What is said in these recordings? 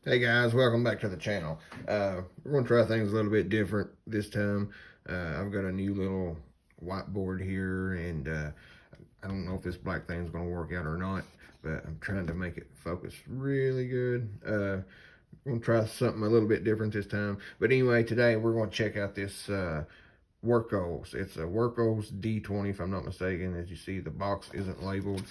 Hey guys, welcome back to the channel. We're going to try things a little bit different this time. I've got a new little whiteboard here, and I don't know if this black thing is going to work out or not, but I'm trying to make it focus really good. We're going to try something a little bit different this time. But anyway, today we're going to check out this Wurkkos. It's a Wurkkos D20, if I'm not mistaken. As you see, the box isn't labeled.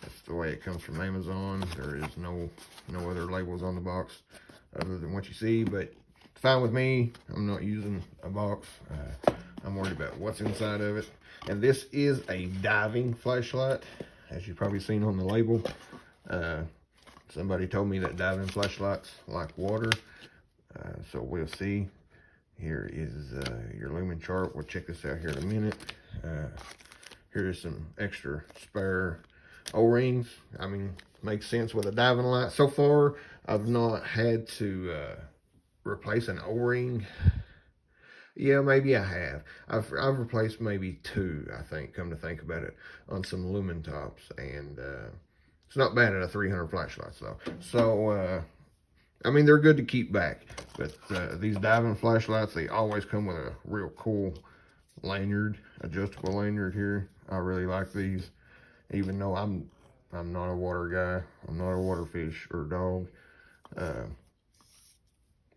That's the way it comes from Amazon. There is no other labels on the box other than what you see, but fine with me. I'm not using a box. I'm worried about what's inside of it. And this is a diving flashlight, as you've probably seen on the label. Somebody told me that diving flashlights like water, so we'll see. Here is your lumen chart. We'll check this out here in a minute. Here's some extra spare O-rings. I mean, makes sense with a diving light. So far, I've not had to replace an O-ring. Yeah, maybe I have. I've replaced maybe two, I think, come to think about it, on some lumen tops. And it's not bad at a 300 flashlights, though. So, I mean, they're good to keep back. But these diving flashlights, they always come with a real cool lanyard, adjustable lanyard here. I really like these. Even though I'm not a water guy, I'm not a water fish or dog,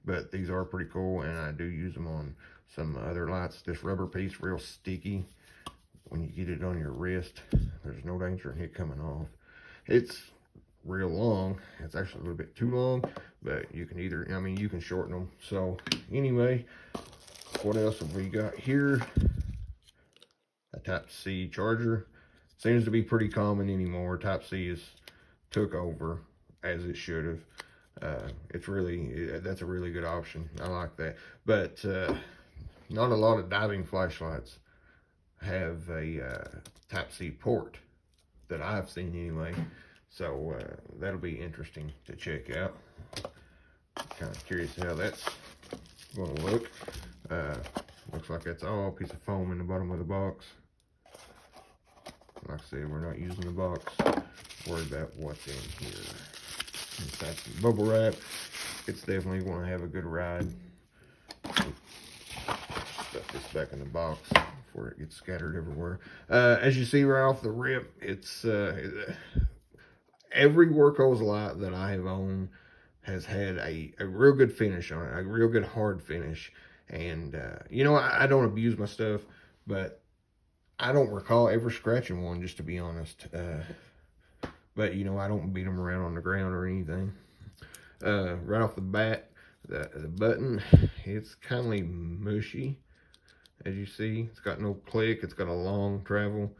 but these are pretty cool, and I do use them on some other lights. This rubber piece, real sticky. When you get it on your wrist, there's no danger in it coming off. It's real long. It's actually a little bit too long, but you can either, I mean, you can shorten them. So anyway, what else have we got here? A Type-C charger. Seems to be pretty common anymore. Type-C is took over, as it should have. It's really, that's a really good option. I like that. But not a lot of diving flashlights have a Type-C port that I've seen anyway. So that'll be interesting to check out. Kind of curious how that's going to look. Looks like that's all a piece of foam in the bottom of the box. Like I said, we're not using the box. Worried about what's in here. Inside some bubble wrap. It's definitely going to have a good ride. Stuff this back in the box before it gets scattered everywhere. As you see right off the rip, it's every Wurkkos light that I have owned has had a real good finish on it, a real good hard finish. And you know, I don't abuse my stuff, but I don't recall ever scratching one, just to be honest. But, you know, I don't beat them around on the ground or anything. Right off the bat, the button, it's kind of mushy. As you see, it's got no click. It's got a long travel.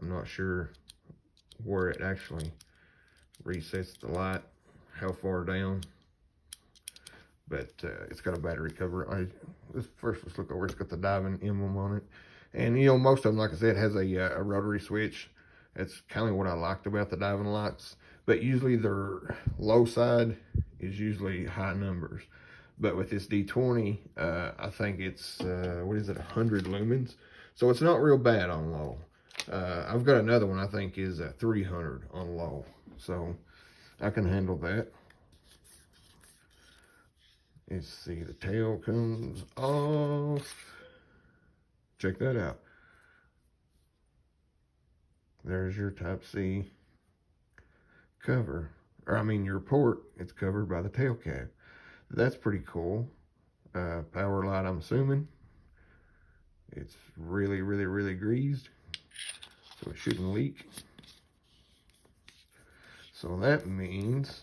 I'm not sure where it actually resets the light, how far down. But it's got a battery cover. Let's look over. It's got the diving emblem on it. And, you know, most of them, like I said, has a rotary switch. That's kind of what I liked about the diving lights. But usually their low side is usually high numbers. But with this D20, I think it's, what is it, 100 lumens? So it's not real bad on low. I've got another one I think is 300 on low. So I can handle that. Let's see, the tail comes off. Check that out. There's your Type-C cover. Or I mean your port, it's covered by the tail cap. That's pretty cool. Power light, I'm assuming. It's really, really, really greased, so it shouldn't leak. So that means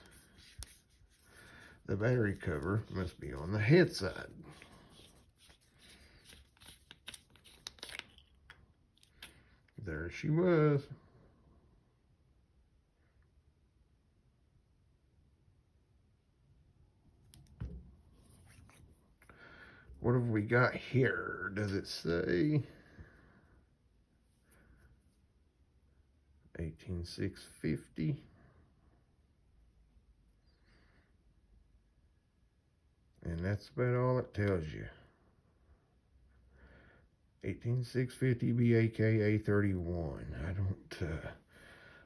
the battery cover must be on the head side. There she was. What have we got here? Does it say 18650? And that's about all it tells you. 18650 BAK A31.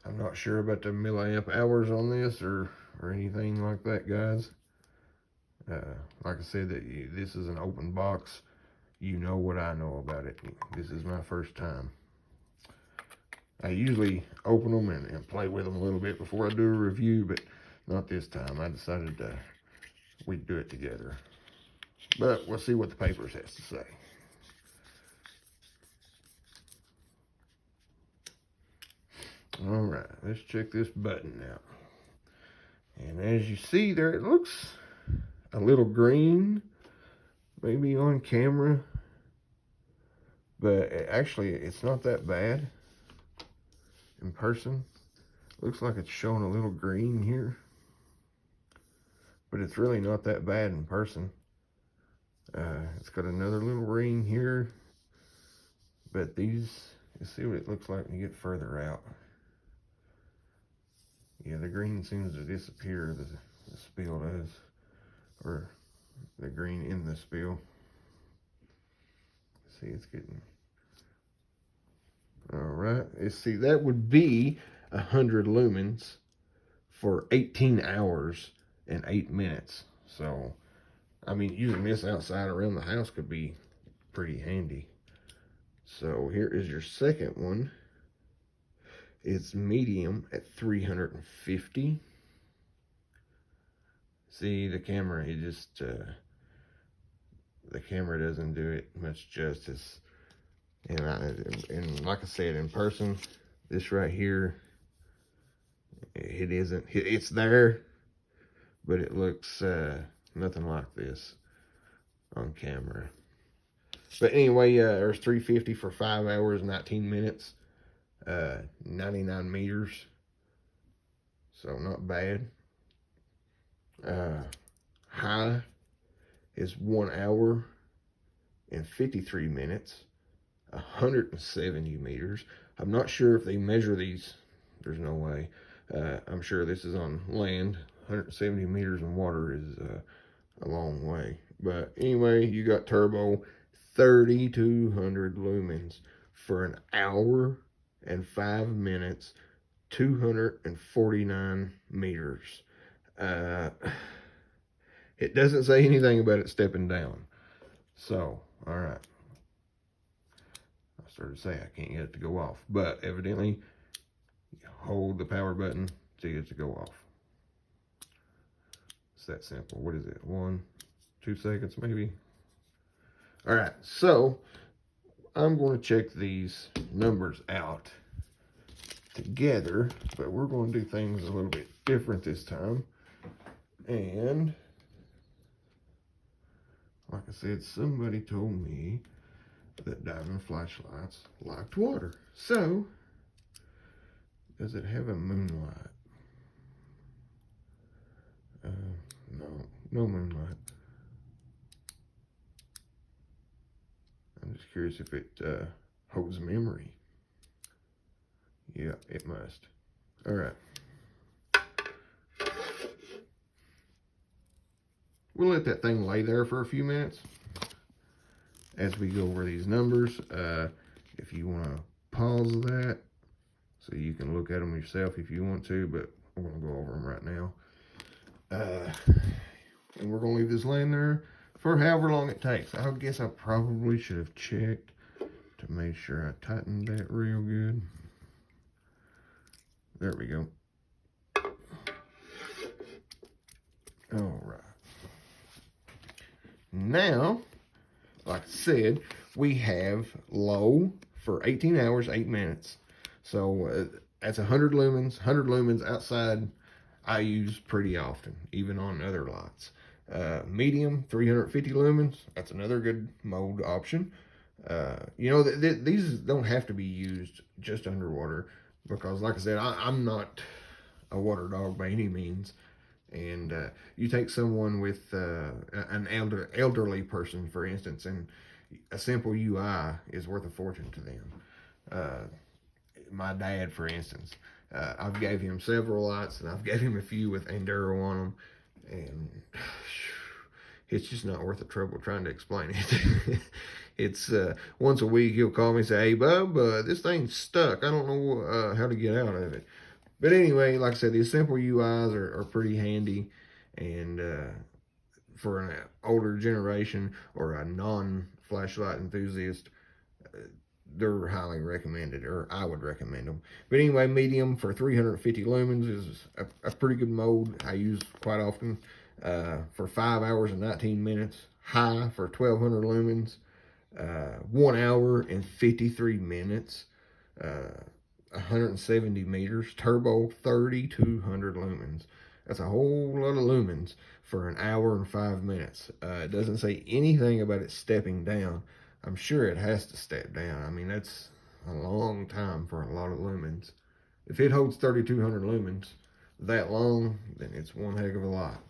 I'm not sure about the milliamp hours on this, or or anything like that, guys. Like I said, this is an open box. You know what I know about it. This is my first time. I usually open them and play with them a little bit before I do a review, but not this time. I decided we'd do it together. But we'll see what the papers has to say. All right, let's check this button out. And as you see there, it looks a little green, maybe on camera, but actually it's not that bad in person. Looks like it's showing a little green here, but it's really not that bad in person. It's got another little ring here, but these, you see what it looks like when you get further out. Yeah, the green seems to disappear, the spill does, or the green in the spill. See, it's getting, all right, let's see, that would be 100 lumens for 18 hours and 8 minutes. So, I mean, using this outside around the house could be pretty handy. So here is your second one. It's medium at 350. See, the camera, it just, the camera doesn't do it much justice. And like I said, in person, this right here, it isn't, it's there, but it looks nothing like this on camera. But anyway, there's 350 for 5 hours, 19 minutes. 99 meters, so not bad. High is 1 hour and 53 minutes, 170 meters. I'm not sure if they measure these, there's no way. I'm sure this is on land. 170 meters in water is a long way. But anyway, you got turbo, 3,200 lumens for an hour and 5 minutes, 249 meters. It doesn't say anything about it stepping down. So, all right. I started to say I can't get it to go off, but evidently, you hold the power button to get it to go off. It's that simple. What is it? 1, 2 seconds maybe? All right, so I'm going to check these numbers out together, but we're going to do things a little bit different this time. And like I said, somebody told me that diving flashlights liked water. So, does it have a moonlight? No moonlight. I'm just curious if it holds memory. Yeah, it must. All right. We'll let that thing lay there for a few minutes as we go over these numbers. If you want to pause that so you can look at them yourself if you want to, but we're going to go over them right now. And we're going to leave this laying there for however long it takes. I guess I probably should have checked to make sure I tightened that real good. There we go. All right. Now, like I said, we have low for 18 hours, 8 minutes. So that's 100 lumens. 100 lumens outside I use pretty often, even on other lights. Medium, 350 lumens. That's another good mode option. You know, these don't have to be used just underwater because, like I said, I'm not a water dog by any means. And you take someone with an elderly person, for instance, and a simple UI is worth a fortune to them. My dad, for instance, I've gave him several lights, and I've gave him a few with Enduro on them, and it's just not worth the trouble trying to explain it. It's once a week he'll call me and say, "Hey, bub, this thing's stuck. I don't know how to get out of it." But anyway, like I said, these simple UIs are pretty handy, and for an older generation or a non-flashlight enthusiast, they're highly recommended, or I would recommend them. But anyway, medium for 350 lumens is a pretty good mode I use quite often for 5 hours and 19 minutes. High for 1200 lumens, 1 hour and 53 minutes, 170 meters. Turbo 3200 lumens. That's a whole lot of lumens for an hour and 5 minutes. It doesn't say anything about it stepping down. I'm sure it has to step down. I mean, that's a long time for a lot of lumens. If it holds 3200 lumens that long, then it's one heck of a lot.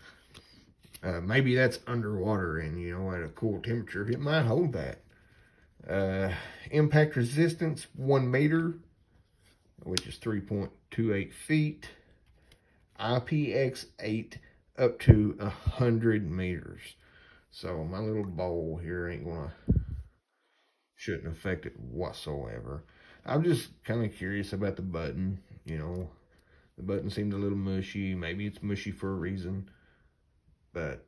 Maybe that's underwater, and you know, at a cool temperature, it might hold that. Impact resistance 1 meter, which is 3.28 feet. IPX8 up to 100 meters. So my little bowl here shouldn't affect it whatsoever. I'm just kind of curious about the button. You know, the button seemed a little mushy. Maybe it's mushy for a reason, but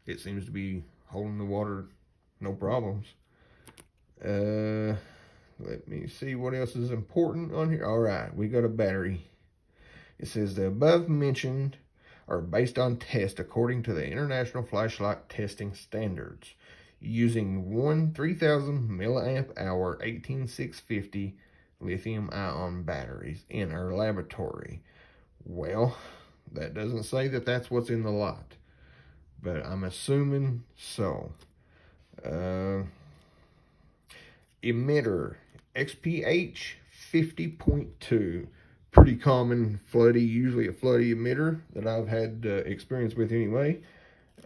it seems to be holding the water no problems. Let me see what else is important on here. All right, we got a battery. It says the above mentioned are based on tests according to the International Flashlight Testing Standards, using 3000 milliamp hour 18650 lithium ion batteries in our laboratory. Well, that doesn't say that that's what's in the lot, but I'm assuming so. Emitter XPH 50.2, pretty common floody, usually a floody emitter that I've had experience with anyway.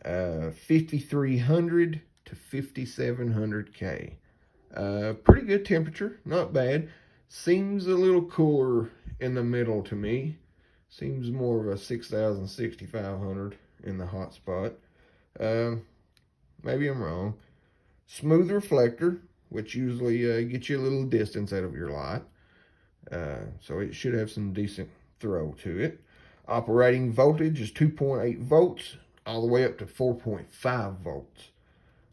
5300 to 5700K. Pretty good temperature, not bad. Seems a little cooler in the middle to me. Seems more of a 6000, 6500 in the hot spot. Maybe I'm wrong. Smooth reflector, which usually gets you a little distance out of your light. So it should have some decent throw to it. Operating voltage is 2.8 volts all the way up to 4.5 volts.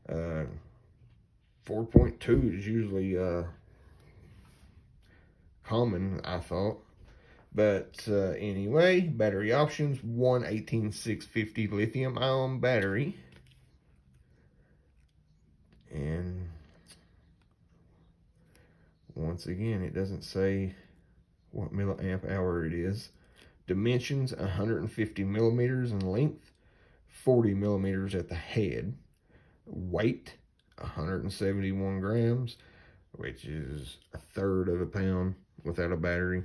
4.2 is usually common, I thought. But anyway, battery options, 18650 lithium ion battery. And once again, it doesn't say what milliamp hour it is. Dimensions, 150 millimeters in length, 40 millimeters at the head. Weight, 171 grams, which is a third of a pound without a battery.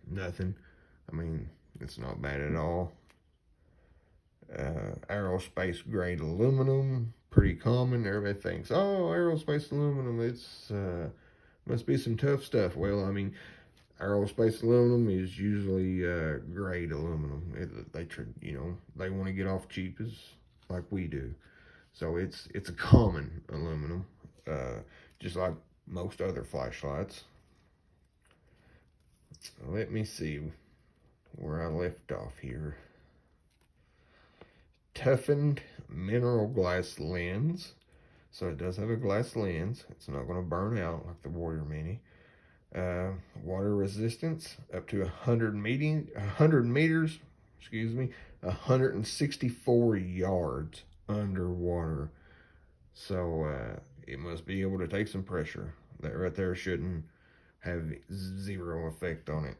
Nothing. I mean, it's not bad at all. Aerospace grade aluminum, pretty common. Everybody thinks, oh, aerospace aluminum, it's must be some tough stuff. Well, I mean, aerospace aluminum is usually grade aluminum. They want to get off cheap as like we do. So it's a common aluminum, just like most other flashlights. Let me see where I left off here. Toughened mineral glass lens. So it does have a glass lens. It's not going to burn out like the Warrior Mini. Water resistance up to 100 meters, 164 yards underwater. So it must be able to take some pressure. That right there shouldn't have zero effect on it.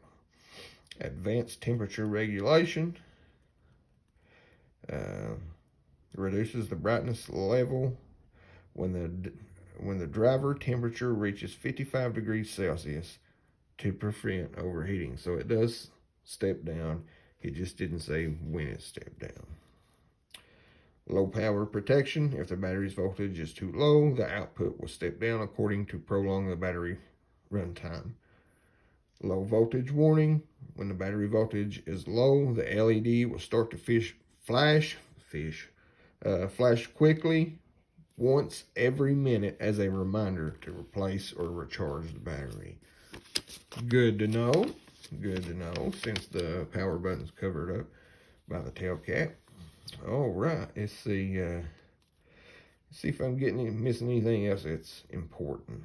Advanced temperature regulation. Reduces the brightness level when the driver temperature reaches 55 degrees Celsius to prevent overheating. So it does step down. It just didn't say when it stepped down. Low power protection. If the battery's voltage is too low, the output will step down according to prolong the battery runtime. Low voltage warning. When the battery voltage is low, the LED will start to flash quickly once every minute as a reminder to replace or recharge the battery. Good to know. good to know since the power button's covered up by the tail cap. All right, let's see if I'm missing anything else that's important.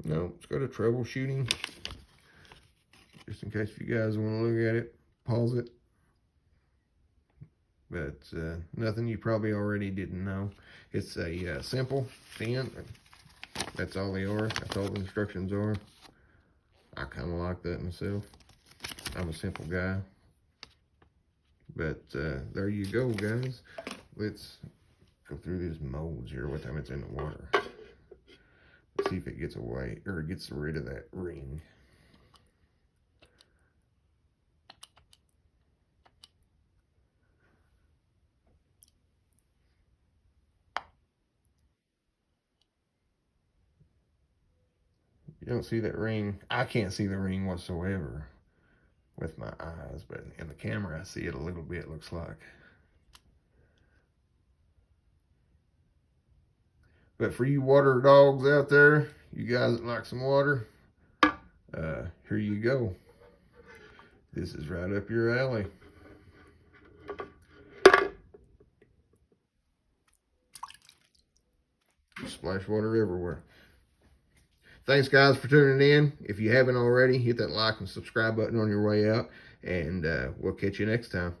No, let's go to troubleshooting. Just in case if you guys want to look at it, pause it. But nothing you probably already didn't know. It's a simple fin. That's all they are. That's all the instructions are. I kind of like that myself. I'm a simple guy. But there you go, guys. Let's go through these molds here what time it's in the water. Let's see if it gets away or gets rid of that ring. You don't see that ring. I can't see the ring whatsoever with my eyes, but in the camera I see it a little bit, looks like. But for you water dogs out there, you guys that like some water, here you go. This is right up your alley. Splash water everywhere. Thanks, guys, for tuning in. If you haven't already, hit that like and subscribe button on your way out, and we'll catch you next time.